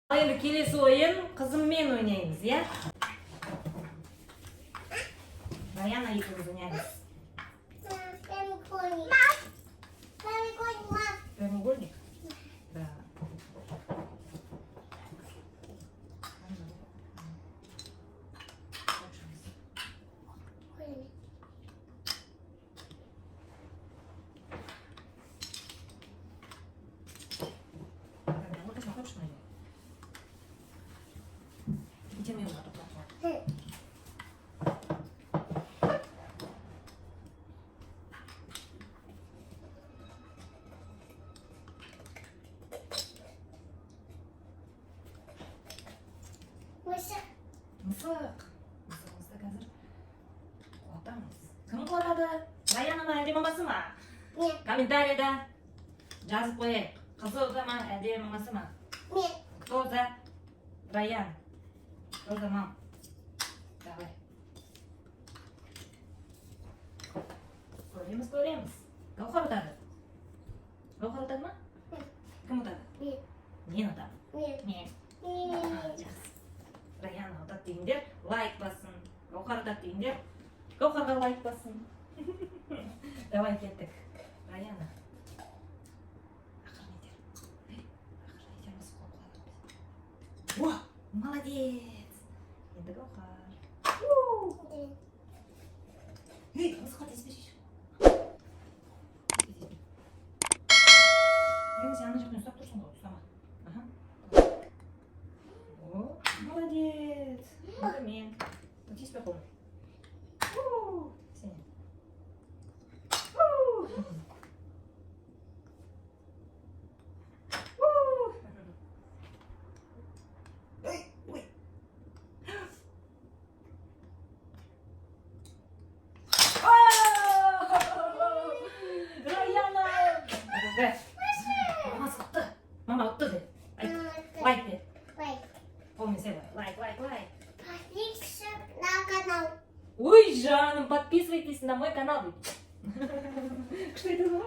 Енді келесі ойын қызыммен ойнаймыз, я? Баяна екеуміз ойнаймыз. Прямоугольник? Да. Мысық. Мысығымызды қазір қуатамыз. Кім қуатады? Баяна ма, әлде мамасы ма? Мен. Комментарийда жазып қойайық. Қызы да ма, әлде мамасы ма? Мен. Кто за Баян? Кто за мам? Давай. Көреміз. Гаухар ұтады. Гаухар ұтады ма? Кім ұтады? Мен. Мен ұтады. Мен. Жақсы. Баяна ұтады дегендер лайк бассын. Гаухар ұтады дегендер Гаухарға лайк бассын. Давай кеттік. Баяна. Ақырын етер. Ақырын етерміз қол қылады. О, молодец. Енді Гаухар. Мысыққа теспеші. Сен ана жақтан ұстап тұрсың ғой, ұстама. О, молодец. Енді мен. Теспе қолым. Сен. Ой. Раяна! Мама сықты. Мама ұтты де. Лайк де. Қолмен сен лайк. Подписывайся на канал. Ой, жаным, подписывайтесь на мой канал. Что это было?